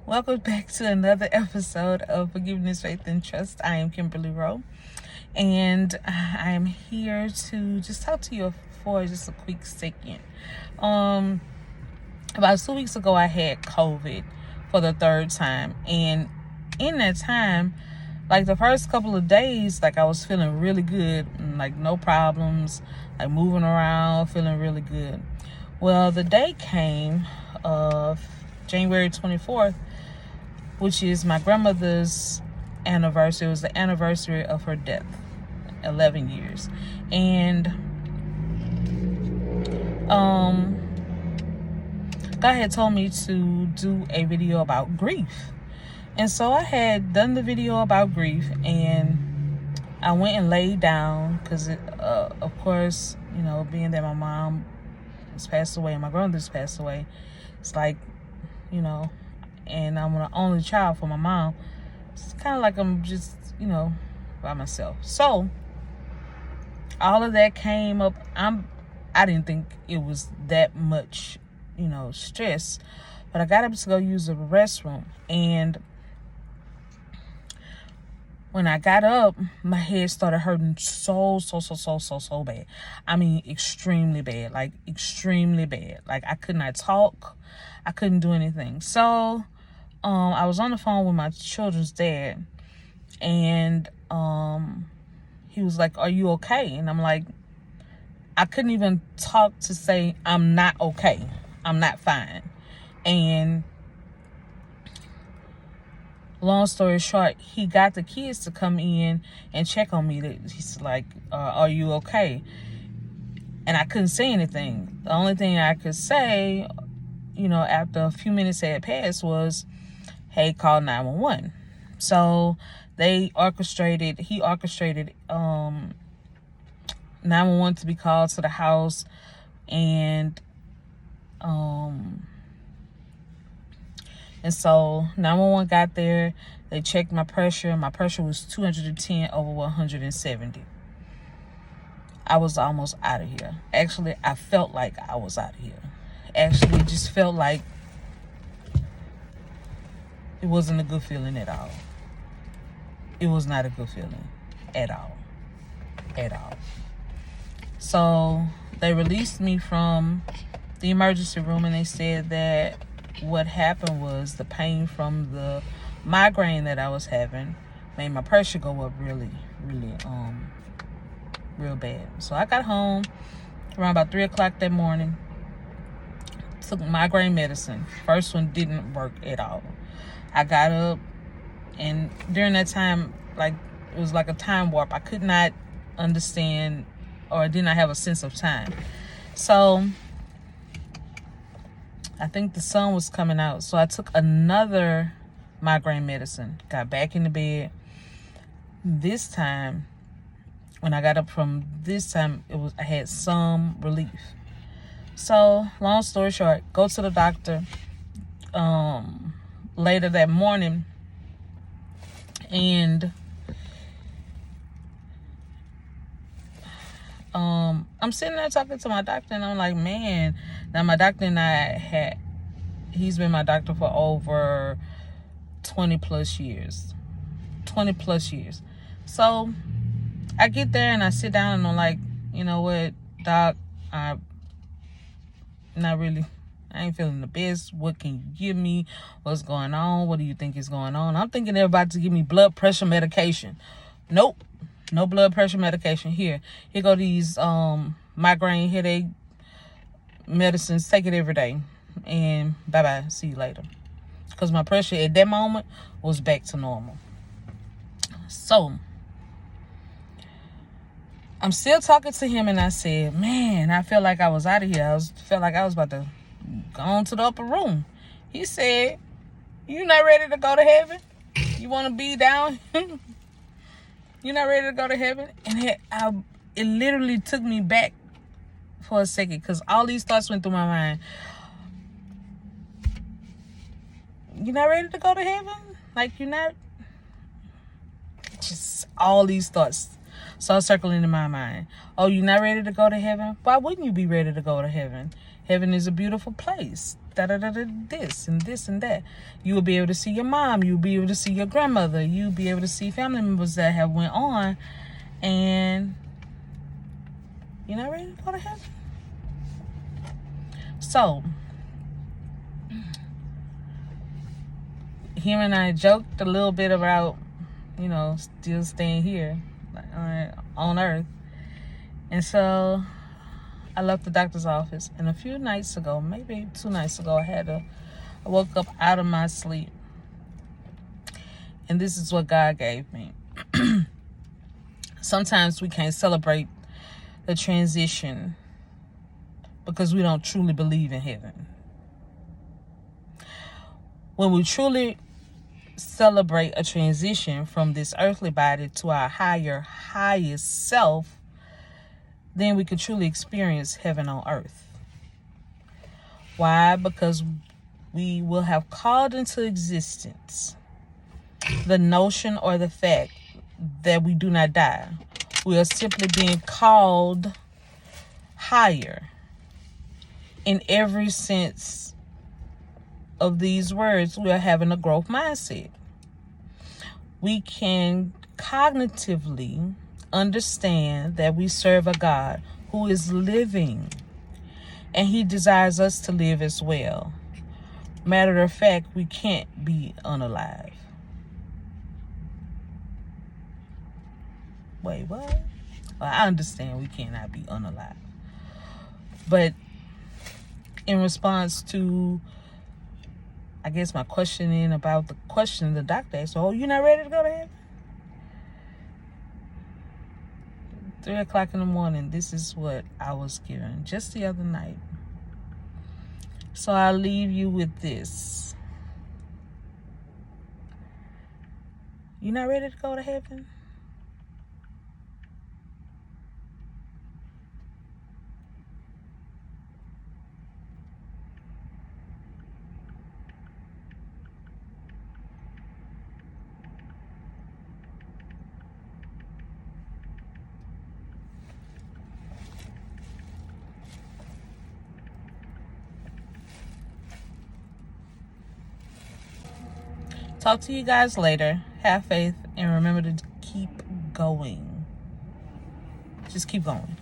Welcome back to another episode of Forgiveness, Faith, and Trust. I am Kimberly Rowe, and I am here to just talk to you for just a quick second. About 2 weeks ago, I had COVID for the third time, and in that time, like the first couple of days, like I was feeling really good, like no problems, like moving around, feeling really good. Well, the day came of January 24th, which is my grandmother's anniversary. It was the anniversary of her death, 11 years. And God had told me to do a video about grief. And so I had done the video about grief, and I went and laid down because, of course, you know, being that my mom has passed away and my grandmother's passed away, it's like, you know, and I'm the only child for my mom. It's kind of like I'm just, you know, by myself. So all of that came up. I didn't think it was that much, you know, stress, but I got up to go use the restroom, and when I got up, my head started hurting so bad. I mean, extremely bad, like extremely bad. Like I could not talk. I couldn't do anything. So I was on the phone with my children's dad, and he was like, "Are you okay?" And I'm like, I couldn't even talk to say I'm not okay. I'm not fine. And long story short, he got the kids to come in and check on me. He's like, "Are you okay?" And I couldn't say anything. The only thing I could say, you know, after a few minutes had passed was, "Hey, call 911." So he orchestrated 911 to be called to the house, and so 911 got there. They checked my pressure. My pressure was 210 over 170. I was almost out of here. Actually, I felt like I was out of here. Actually, it just felt like it wasn't a good feeling at all. It was not a good feeling at all. At all. So they released me from the emergency room, and they said that what happened was the pain from the migraine that I was having made my pressure go up really real bad. So I got home around about 3 o'clock that morning, took migraine medicine. First one didn't work at all. I got up, and during that time, like, it was like a time warp. I could not understand, or I did not have a sense of time. So I think the sun was coming out. So I took another migraine medicine, got back in the bed. This time, when I got up from this time, I had some relief. So long story short, go to the doctor later that morning, and I'm sitting there talking to my doctor, and I'm like, man, now my doctor and he's been my doctor for over 20 plus years. So I get there and I sit down and I'm like, you know what, doc, I ain't feeling the best. What can you give me? What's going on? What do you think is going on? I'm thinking they're about to give me blood pressure medication. Nope. No blood pressure medication. Here go these migraine headache medicines. Take it every day, and bye-bye. See you later. Because my pressure at that moment was back to normal. So I'm still talking to him, and I said, man, I felt like I was out of here. Felt like I was about to go on to the upper room. He said, you not ready to go to heaven? You want to be down? You're not ready to go to heaven? And it literally took me back for a second, because all these thoughts went through my mind. You're not ready to go to heaven? Like, you're not? Just all these thoughts started circling in my mind. Oh, you're not ready to go to heaven? Why wouldn't you be ready to go to heaven? Heaven is a beautiful place. This and this and that. You will be able to see your mom. You'll be able to see your grandmother. You'll be able to see family members that have went on. And you're not ready to go to heaven. So, him and I joked a little bit about, still staying here on earth. And so I left the doctor's office, and a few nights ago, maybe 2 nights ago, I woke up out of my sleep, and this is what God gave me. Sometimes we can't celebrate the transition because we don't truly believe in heaven. When we truly celebrate a transition from this earthly body to our highest self, then we can truly experience heaven on earth. Why? Because we will have called into existence the notion or the fact that we do not die. We are simply being called higher in every sense of these words. We are having a growth mindset. We can cognitively understand that we serve a God who is living, and he desires us to live as well. Matter of fact, we can't be unalive. Wait, what? Well, I understand we cannot be unalive. But in response to, I guess, my questioning about the question the doctor asked, oh, you're not ready to go to heaven? 3 o'clock in the morning, this is what I was given just the other night. So I'll leave you with this. You're not ready to go to heaven? Talk to you guys later. Have faith and remember to keep going. Just keep going.